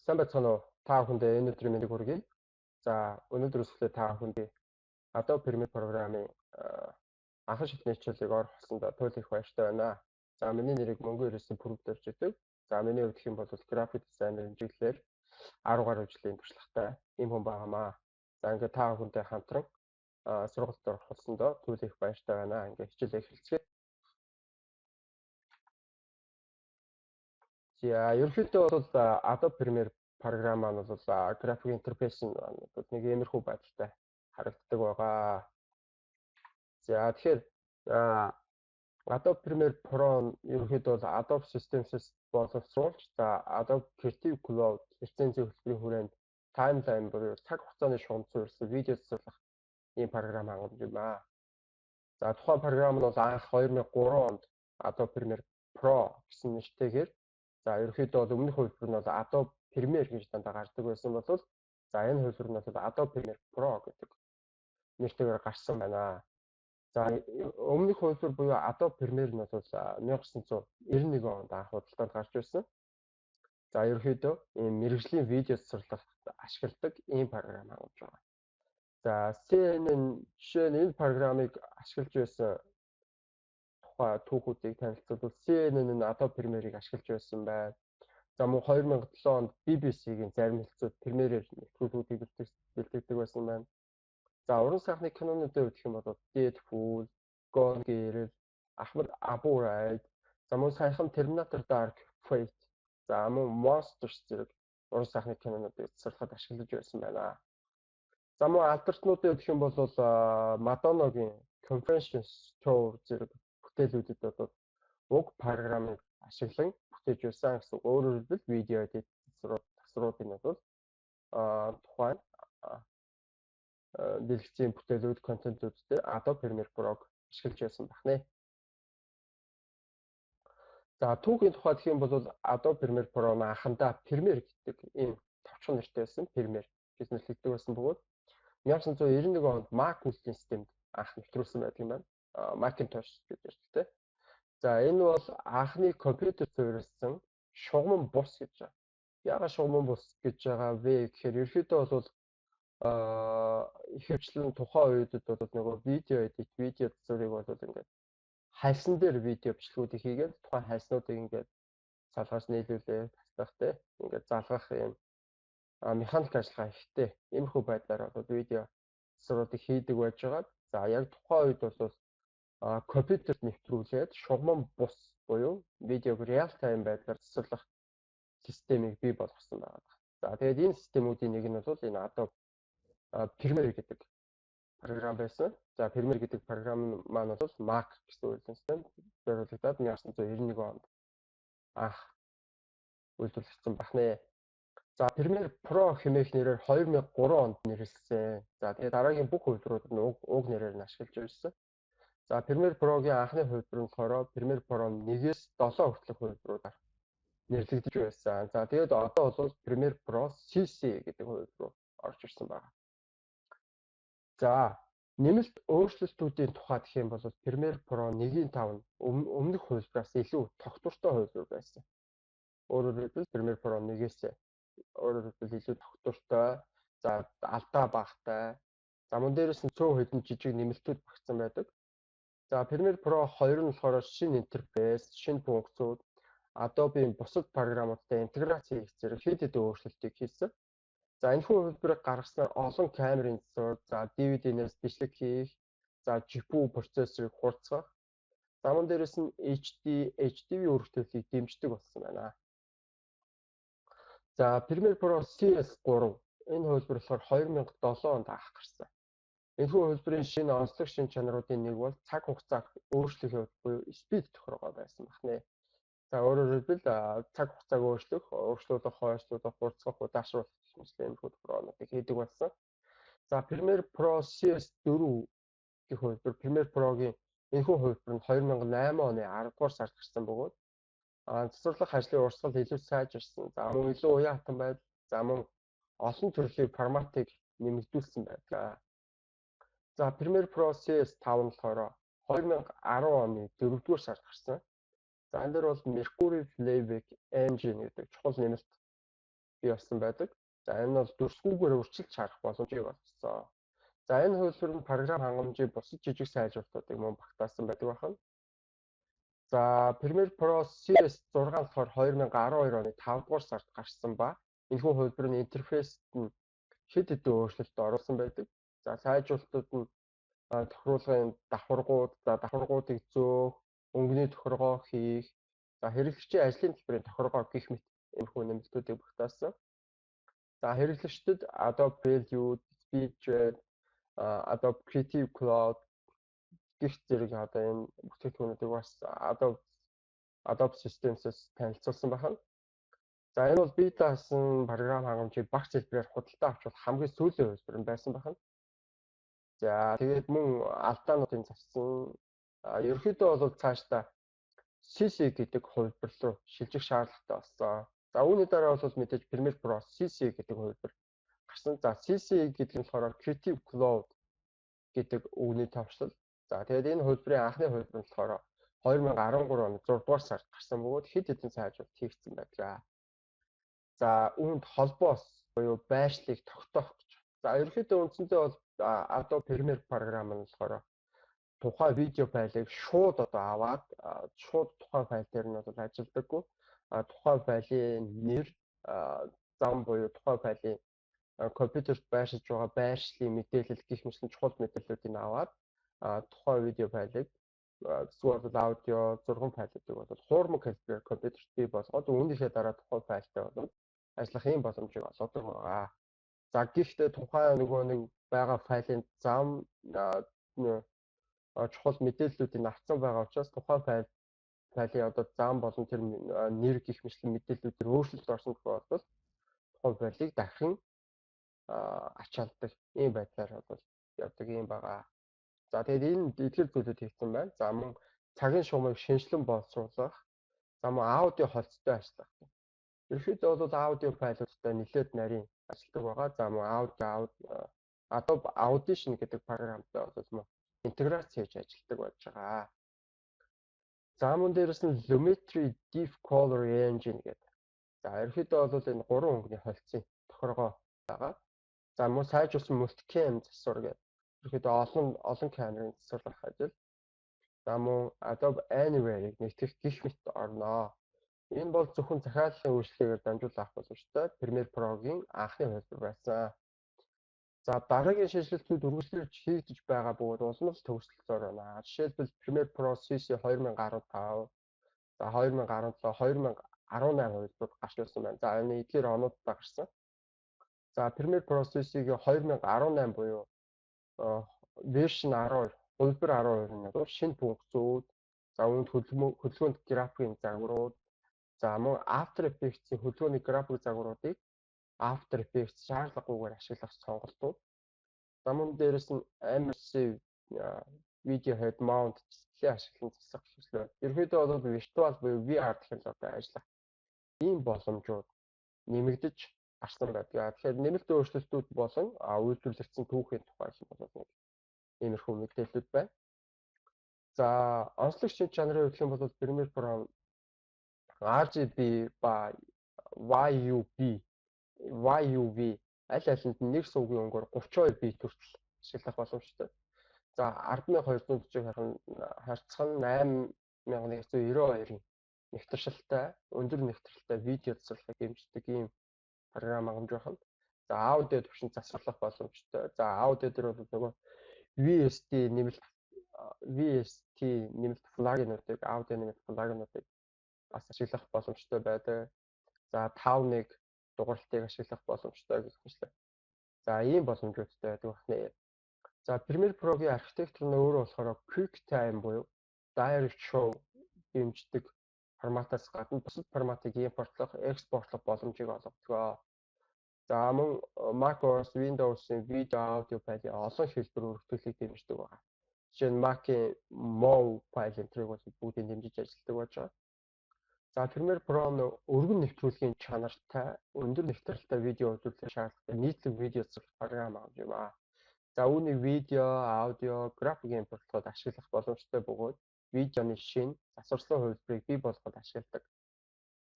Сайн байцгаана уу? Та бүхэндээ энэ өдрийн мэндийг хүргэе. За, өнөөдөр өсвөлээ та бүхэндээ Adobe Premiere програмын анхан шатны хичээлийг орох болсондоо туйл их баяртай байна. За, миний нэрийг Мөнгөн Ерөөсийн Пүрэвдэрж идэг. За, миний хувьд гэх юм бол график дизайнерын чиглэлээр 10 гаруй жилийн туршлагатай ийм хүн байгаамаа. За, ингээд та бүхэндээ хамтран сургалтад орох болсондоо туйл их баяртай байна. Ингээд хичээлээ эхэлцгээе. За, ерөнхийдөө бол Adobe Premiere програм маань бол график интерфейс нь нэг иймэрхүү байдалтай харагддаг байгаа. За, тэгэхээр Adobe Premiere Pro ерөнхийдөө бол Adobe Systems-с боловсруулж, за Adobe Creative Cloud лицензийн хөтөлбөрийн хүрээнд таймлайн буюу цаг хугацааны шугам суурилсан видео засварлах ийм програм хангамж юм аа. За, тухайн програм нь бол анх 2003 онд Adobe Premiere Pro гэсэн нэртэйгээр за ерөнхийдөө бол өмнөх хувилбар нь бол Adobe Premiere гэж дандаа гардаг байсан бол за энэ хувилбар нь бол Adobe Premiere Pro гэдэг нэртэйгээр гарсан байна. За өмнөх хувилбар буюу Adobe Premiere нь бол 1991 онд анх худалдаанд гарч ирсэн. За ерөнхийдөө ийм мэргэжлийн видео засварлахад ашигладаг ийм програм хангамж байгаа. За CNN жишээ нь энэ програмыг ашиглаж байсан тухай түүхүүдийг танилцуулбал CNN нь Adobe Premiere-ийг ашиглаж байсан байна. За мөн 2007 онд BBC-гийн зарим хэлцүүд Premiere-ээр нэвтрүүлгүүдийг бэлтгэдэг байсан байна. За уран сайхны кинонуудын хувьд гэх юм бол Deadpool, Gone Girl, Ahmed Abu Raid, за мөн саяхан Terminator Dark Fate, за мөн Monsters зэрэг уран сайхны кинонуудыг засварлахад ашиглаж байсан байна. За мөн алдарчнуудын хувьд гэх юм бол Madonna-гийн Confessions Tour зэрэг бүтээлүүдэд бол уг програмыг ашиглан бүтээж байсан гэсэн. Өөрөөр хэлбэл видео эдит засваруудын бол тухайн дэлгэцийн бүтээлүүд контентүүдтэй Adobe Premiere Pro-г ашиглаж байсан байна. За түүхийн тухайд гэх юм бол Adobe Premiere Pro анхандаа Premiere гэдэг ийм товчхон нэртэй байсан. Premiere гэж нэрлэгддэг байсан бөгөөд 1991 онд Mac үйлдвэрлэлийн системд анх нэвтрүүлсэн байдаг юм байна. Macintosh гэж ярьдаг. За энэ бол анхны компьютер суурилсан шугамн бус гэж байгаа. Яагаад шугамн бус гэж байгаа вэ гэхээр ерөөхдөө бол ихэвчлэн тухайн үед бол нөгөө видео эдит, видео засварыг бол ингээд хайсан дээр видео бичлэгүүдийг хийгээд тухайн хайснуудыг ингээд салгаж нийлүүлээ тасдах те ингээд залгах юм механик ажиллагаа ихтэй иймэрхүү байдлаар бол видео засваруудыг хийдэг байж байгаа. За яг тухайн үед бол компьютерт нэвтрүүлээд шугамн бус буюу видеог real time байдлаар засварлах системийг бий болгосон байгаа. За тэгээд энэ системүүдийн нэг нь бол энэ Adobe Premiere гэдэг програм байсан. За Premiere гэдэг програм маань бол Mac гэсэн үйлдвэрлэлийн системд зориулагдаад 1991 онд анх үйлдвэрлэгдсэн байна. За Premiere Pro хэмээх нэрээр 2003 онд нэрлэсэн. За тэгээд дараагийн бүх хувилбарууд нь уг нэрээр нь ашиглаж ирсэн. За Premiere Pro-гийн анхны хувилбар нь болохоор Premiere Pro 1-ээс 7 хүртэлх хувилбаруудаар нэрлэгдэж байсан. За тэгээд одоо бол Premiere Pro CC гэдэг хувилбар руу орж ирсэн байна. За нэмэлт өөрчлөлтүүдийн тухайд гэх юм бол Premiere Pro 1.5 нь өмнөх хувилбараас илүү тогтвортой хувилбар байсан. Өөрөөр хэлбэл Premiere Pro 1-ээс илүү тогтвортой, за алдаа багтай, за мөн дээрээс нь цөөн хэдэн жижиг нэмэлтүүд багтсан байдаг. За Premiere Pro 2 нь болохоор шинэ интерфейс, шинэ функцүүд, Adobe-ийн бусад програмуудтай интеграц хийх зэрэг хэд хэдэн өөрчлөлтийг хийсэн. За энэ хувилбарыг гаргаснаар олон камерын засвар, за DVD-нээс бичлэг хийх, за GPU процессорыг хурцгах, за мөн дээрээс нь HD, HDV өргөтөлийг дэмждэг болсон байна. За Premiere Pro CS3 энэ хувилбар болохоор 2007 онд анх гарсан. Энэ хувилбарын шинэ онцлог шинэ чанаруудын нэг бол цаг хугацааг өөрчлөх буюу speed тохиргоо байсан байна. За өөрөөр хэлбэл цаг хугацааг өөрчлөх, хойшлуулах, хурцгах, удаашруулах гэсэн хөтөлбөрөөнүүдийг хийдэг болсон. За Premiere Pro CS4 гэх хувилбар Premiere Pro-гийн энэхүү хувилбар нь 2008 оны 10 дугаар сард гарсан бөгөөд засварлах ажлын урсгал илүү сайжирсан. За мөн илүү уян хатан байдал, за мөн олон төрлийн форматыг нэмэгдүүлсэн байдаг. За Premiere Pro CS5 нь болохоор 2010 оны 4 дугаар сард гарсан. За энэ дээр бол Mercury Playback Engine гэдэг чухал нэмэлт бий болсон байдаг. За энэ бол дүрсгүйгээр өөрчилж харах боломжийг олгосон. За энэ хувилбар нь програм хангамжийг бусад жижиг сайжруулалтуудыг мөн багтаасан байдаг байна. За Premiere Pro CS 6 болохоор 2012 оны 5 дугаар сард гарсан ба энэхүү хувилбарын интерфейсд нь хэд хэдэн өөрчлөлт оруулсан байдаг. За сайжруулалтууд нь тохируулгын давхаргуудыг зөөх, өнгөний тохиргоо хийх, за хэрэглэгчийн ажлын төлбөрийн тохиргоо гэх мэт энэхүү нэмэлтүүдийг багтаасан. За хэрэглэгчдэд Adobe Prelude, SpeechJet, Adobe Creative Cloud гэх зэрэг одоо энэ бүтээгдэхүүнүүдийг бас Adobe Systems-ээс танилцуулсан байна. За энэ бол бий даасан програм хангамжийг багц хэлбэрээр худалдаа авч болох хамгийн сүүлийн хувилбар нь байсан байна. За тэгээд мөн алдаануудын зассан ерөнхийдөө бол цаашдаа CC гэдэг хувилбар руу шилжих шаардлагатай болсон. За үүний дараа бол мэдээж Premiere Pro CC гэдэг хувилбар гарсан. За CC гэдэг нь болохоор Creative Cloud гэдэг үгний товчлол. За тэгээд энэ хувилбарын анхны хувилбар нь болохоор 2013 оны 6 дугаар сард гарсан бөгөөд хэд хэдэн сайжруулалт хийгдсэн байлаа. За үүнд холбоос буюу байршлыг тогтоох гэж. За ерөнхийдөө үндсэндээ бол Adobe Premiere програм нь болохоор тухайн видео файлыг шууд одоо аваад шууд тухайн файл дээр нь бол ажилладаггүй. Тухайн файлын нэр, зам буюу тухайн файлын компьютерт байршиж байгаа байршлын мэдээлэл гэх мэт чухал мэдээллүүдийг аваад тухайн видео файлыг эсвэл аудио, зургийн файлуудыг бол хуурмаг хэлбэрээр компьютерт бий болгоод үүнийхээ дараа тухайн файлтай бол ажиллах юм боломжийг олгодог байгаа. За гэхдээ тухайн нөгөө нэг байгаа файлын зам чухал мэдээллүүдийг авсан байгаа учраас тухайн файлын одоо зам болон тэр нэр гэх мэт мэдээллүүдээр өөрчлөлт орсон тохиолдолд тухайн файлыг дахин ачаалдаг ийм байдлаар бол явдаг юм байгаа. За тэгээд энэ эдгээр зүйлүүд хийгдсэн байна. За мөн цагийн шугамыг шинжилэн боловсруулах, за мөн аудио холцтой ажиллах. Ерөнхийдөө бол аудио файлуудтай нэлээд нарийн ажилладаг байгаа. За мөн Adobe Audition гэдэг програмтай бол мөн интеграц хийж ажилладаг байж байгаа. За мөн дээрэс нь Lumetri Deep Color Engine гэдэг. За ерөнхийдөө бол энэ 3 өнгөний холцын тохиргоо байгаа. За мөн сайжруулсан Multicam засвар гэдэг. Ерөнхийдөө олон камерын засварлах ажил. За мөн Adobe Anywhere-ийг нэгтгэх гэх мэт орноо. Энэ бол зөвхөн захиаллын үйлчлэгээр дамжуулан авах боломжтой Premiere Pro-гийн анхны хувилбар байсан. За дараагийн шинжилэлтүүд үргэлжлүүлж хийгдэж байгаа бөгөөд улам л төгсөлтөөр байна. Жишээлбэл Premiere Pro CC 2015, за 2017, 2018 хувилбар гарч ирсэн байна. За энэ эдгээр онуудаа гарсан. За Premiere Pro CC-гийн 2018 буюу version 12, хувилбар 12 нь бол шинэ функцүүд, за үүнд хөдөлгөөнд графикийн загварууд, за мөн After Effects-ийн хөдөлгөөний график загваруудыг After Effects шаардлагагүйгээр ашиглах сонголтууд. За мөн дээрэс нь Immersive Video Head Mount дисплей ашиглан засах хэрэгслээ. Ерөнхийдөө бол виртуал буюу VR технологитой ажиллах ийм боломжууд нэмэгдэж гарсан байдаг. Тэгэхээр нэмэлт өөрчлөлтүүд болон үйлдвэрлэгдсэн түүхийн тухай бол нэг иймэрхүү мэдээлэлүүд байна. За онцлог шинж чанарын хувьд бол Premiere Pro RGB ба YUV аль алинд нь нэг сувгийн өнгөөр 32 бит хүртэл ашиглах боломжтой. За 10,240 харьцах нь 8,192-ийн нэвтршилтэй, өндөр нэвтрэлтэй видео засварлахыг хэмждэг ийм програм хангамж байна. За аудио төвшин засварлах боломжтой. За аудио дээр бол нөгөө VST нэмэлт плагинуудыг, аудио нэмэлт плагинуудыг бас ашиглах боломжтой байдаг. За 5.1 дугааралтыг ашиглах боломжтой гэх мэтлээ. За ийм боломжуудтай байдаг байна. За Premiere Pro-гийн архитектур нь өөрөө болохоор QuickTime буюу Direct Show хэмждэг форматаас гадна бусад форматыг импортлох, экспортлох боломжийг олгодог. За мөн macOS, Windows-ийн видео, аудио файлын олон хэлбэр өргөтгөлийг дэмждэг байна. Жишээ нь Mac-ийн MOV файл энтрийг бол бүгдийг дэмжиж ажилладаг байж байгаа. За Premiere Pro нь өргөн нэвтрүүлгийн чанартай, өндөр нэвтрэлтэй видео үзүүлэх шаардлагатай нийтлэг видео засварлах програм юм аа. За үүнийг видео, аудио, график импортлоход ашиглах боломжтой бөгөөд видеоны шинэ засварлсан хувилбарыг бий болгоход ашигладаг.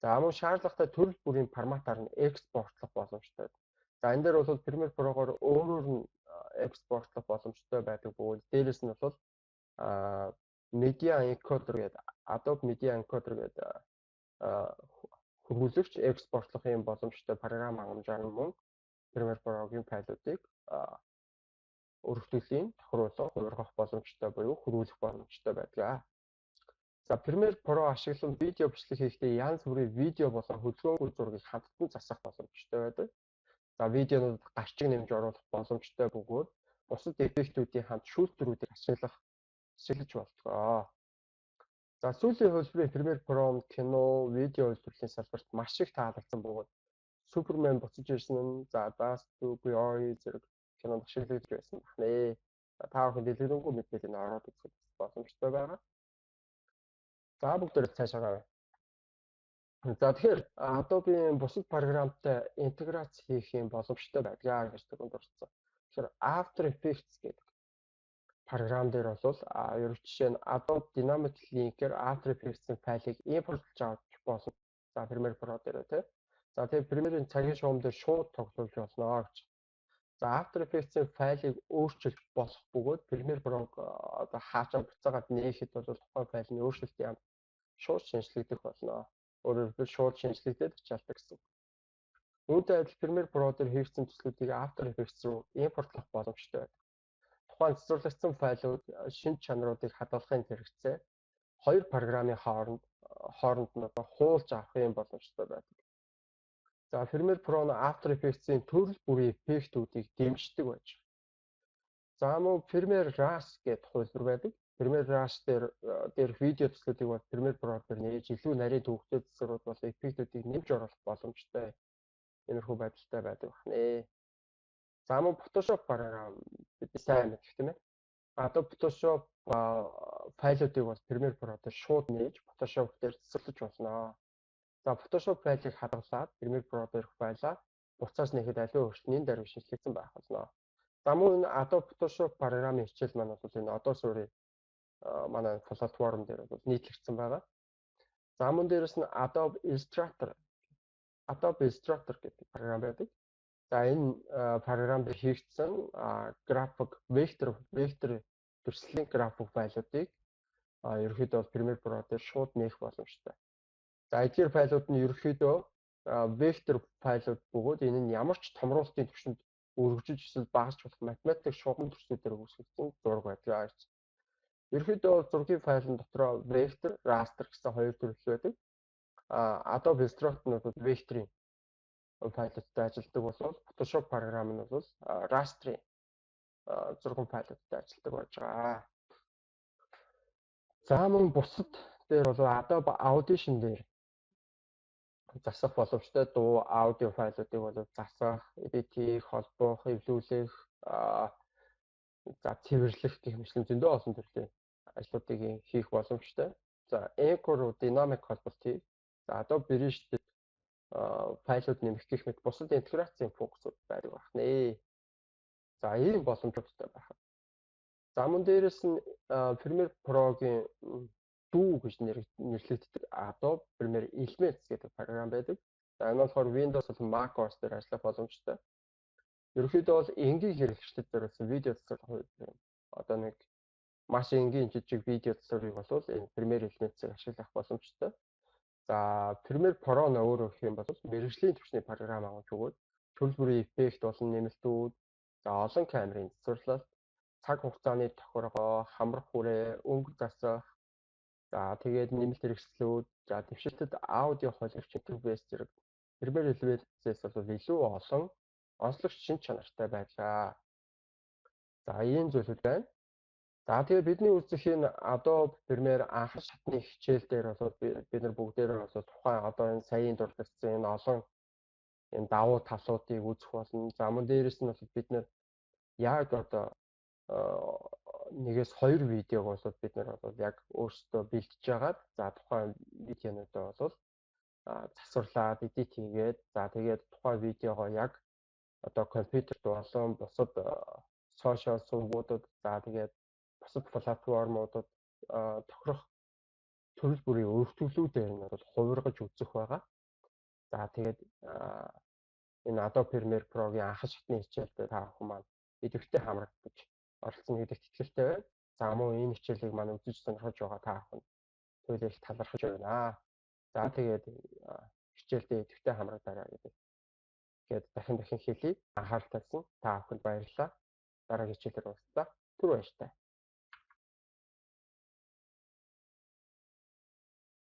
За мөн шаардлагатай төрөл бүрийн форматаар нь экспортлох боломжтой. За энэ дээр бол Premiere Pro-гоор өөрөөр нь экспортлох боломжтой байдаг бөгөөд дээрэс нь бол Media Encoder гэдэг Adobe Media Encoder гэдэг хөрвүүлэгч экспортлох юм боломжтой програм хангамжаар мөн Premiere Pro-гийн файлуудыг өргөдөөлийн тохируулах, хувиргах боломжтой буюу хөрвүүлэх боломжтой байдаг. За Premiere Pro ашиглан видео бичлэг хийхдээ янз бүрийн видео болон хөдөлгөөнгүй зургийг хамтдан засах боломжтой байдаг. За видеонууд гарчиг нэмж оруулах боломжтой бөгөөд бусад эффектүүдийн хамт шүүлтүүрүүдийг ашиглаж болдог. За сүүлийн хөлбөрийн Premiere Pro кино, видео үйлдвэрлэлийн салбарт маш их таалагдсан бөгөөд Superman буцаж ирсэн нь за Dust to Glory зэрэг кинонд ашиглагдж байсан байна. Та бүхэн дэлгэрэнгүй мэдээлэл нь ороод үзэх боломжтой байгаа. За бүгдээрээ цаашаа гавь. За тэгэхээр Adobe-ийн бусад програмтай интеграц хийх юм боломжтой байдаг гэж түрүүнд дурдсан. Тэгэхээр After Effects гэдэг програм дээр бол ерөнхийдөө жишээ нь Adobe Dynamic Link-ээр After Effects-ийн файлыг импортлж авч болно. За Premiere Pro дээр тий. За тэгээд Premiere-ийн цагийн шугам дээр шууд тоглуулж болно гэж. За After Effects-ийн файлыг өөрчилж болох бөгөөд Premiere Pro-г одоо хаачаа буцаагаад нээхэд бол тухайн файл нь өөрчлөлтийн хамт шууд шинжлэгдэх болно. Өөрөөр хэлбэл шууд шинжлэгдээд ачаалдаг гэсэн. Үүнтэй адил Premiere Pro дээр хийгдсэн төслүүдийг After Effects руу импортлох боломжтой байдаг. Тухайн цэцэрлэгдсэн файлууд шинж чанаруудыг хадгалахын хэрэгцээ хоёр програмын хооронд нь одоо хуулж авах юм боломжтой байдаг. За Premiere Pro нь After Effects-ийн төрөл бүрийн эффектүүдийг дэмждэг байж. За мөн Premiere Rush гэдэг хөлбөр байдаг. Premiere Rush дээр видео төслүүдийг бол Premiere Pro дээр нээж илүү нарийн төвөгтэй засварууд бол эффектүүдийг нэмж оруулах боломжтой. Иймэрхүү байдалтай байдаг байна. За мөн Photoshop програм бид сайн мэдэх тийм ээ. Adobe Photoshop файлуудыг бол Premiere Pro дээр шууд нээж Photoshop дээр засварлаж болно. За Photoshop файлыг хадгалаад Premiere Pro дээрх файлаа буцааж нэхэд аливаа өртний даруй шинжлэгдсэн байх болно. За мөн Adobe Photoshop програмын хичээл маань бол энэ одоо сүүрийн манай платформ дээр бол нийтлэгдсэн байгаа. За мөн дээрэс нь Adobe Illustrator гэдэг програм байдаг. За энэ програм дээр хийгдсэн график вектор төрслийн график файлуудыг ерөнхийдөө бол Premiere Pro дээр шууд нээх боломжтой. За эдгээр файлууд нь ерөнхийдөө вектор файлууд бөгөөд энэ нь ямар ч томруулалтын түвшинд өргөжиж эсвэл багасч болох математик шугам төрсүүдээр үүсгэгдсэн зураг байдаг. Ерөнхийдөө зургийн файлын дотроо вектор, raster гэсэн хоёр төрөл байдаг. Adobe Illustrator нь бол векторын файлуудтай ажилладаг болоод Photoshop програм нь бол raster-ийн зургийн файлуудтай ажилладаг байж байгаа. За мөн бусад дээр бол Adobe Audition дээр засах боломжтой дуу, аудио файлуудыг бол засах, edit хийх, холбоох, эвлүүлэх, за цэвэрлэх гэх мэтлэн зөндөө олон төрлийн ажлуудыг хийх боломжтой. За Anchor Dynamic холболт хийх. За Adobe Bridge дээр файлууд нэмэх гэх мэт бусад интеграцийн функцүүд байдаг байна. За ийм боломжуудтай байх. За мөн дээрэс нь Premiere Pro-гийн дүү гэж нэрлэгддэг Adobe Premiere Elements гэдэг програм байдаг. За энэ болохоор Windows болон Mac OS дээр ажиллах боломжтой. Ерөнхийдөө бол энгийн хэрэглэгчдэд зориулсан видео засварлах юм. Одоо нэг маш энгийн жижиг видео засварыг бол энэ Premiere Elements-ийг ашиглах боломжтой. За Premiere Pro нь өөрөө гэх юм бол мэргэжлийн түвшний програм авах бөгөөд төрөл бүрийн эффект болон нэмэлтүүд, за олон камерын засварлалт, цаг хугацааны тохиргоо, хамрах хүрээ, өнгө засах, за тэгээд нэмэлт хэрэгслүүд, за дэвшилтэд аудио холигч интерфейс зэрэг Premiere Elements-ээс бол илүү олон онцлогч шинж чанартай байлаа. За ийм зүйлүүд байна. За тэгээд бидний үзэх энэ Adobe Premiere анхан шатны хичээл дээр бол бид нар бүгдээрээ бол тухайн одоо энэ саяын дурдсан энэ олон энэ давуу талуудыг үзэх болно. За мөн дээрэс нь бол бид нар яг одоо нэгээс хоёр видеог бол бид нар бол яг өөрсдөө бэлтжиж агаад за тухайн видеонуудаа бол засварлаад edit хийгээд за тэгээд тухайн видеогоо яг одоо компьютерт болон бусад сошиал сувгуудад за тэгээд бусад платформудад тохирох төрөл бүрийн өргөдөлгүүдээр нь бол хувиргаж үзэх байгаа. За тэгээд энэ Adobe Premiere Pro-гийн анхан шатны хичээлдээ та бүхэн маань идэвхтэй хамрагдаж оролцсон гэдэгт итгэлтэй байна. За мөн энэ хичээлийг маань үзэж сонирхож байгаа та бүхэн туйлыг талархаж байна. За тэгээд хичээлдээ идэвхтэй хамрагдаарай гэдэг. Тэгээд дахин хэлье. Анхаарал тавьсан та бүхэнд баярлалаа. Дараагийн хичээлээр уулзлаа. Түр баяртай.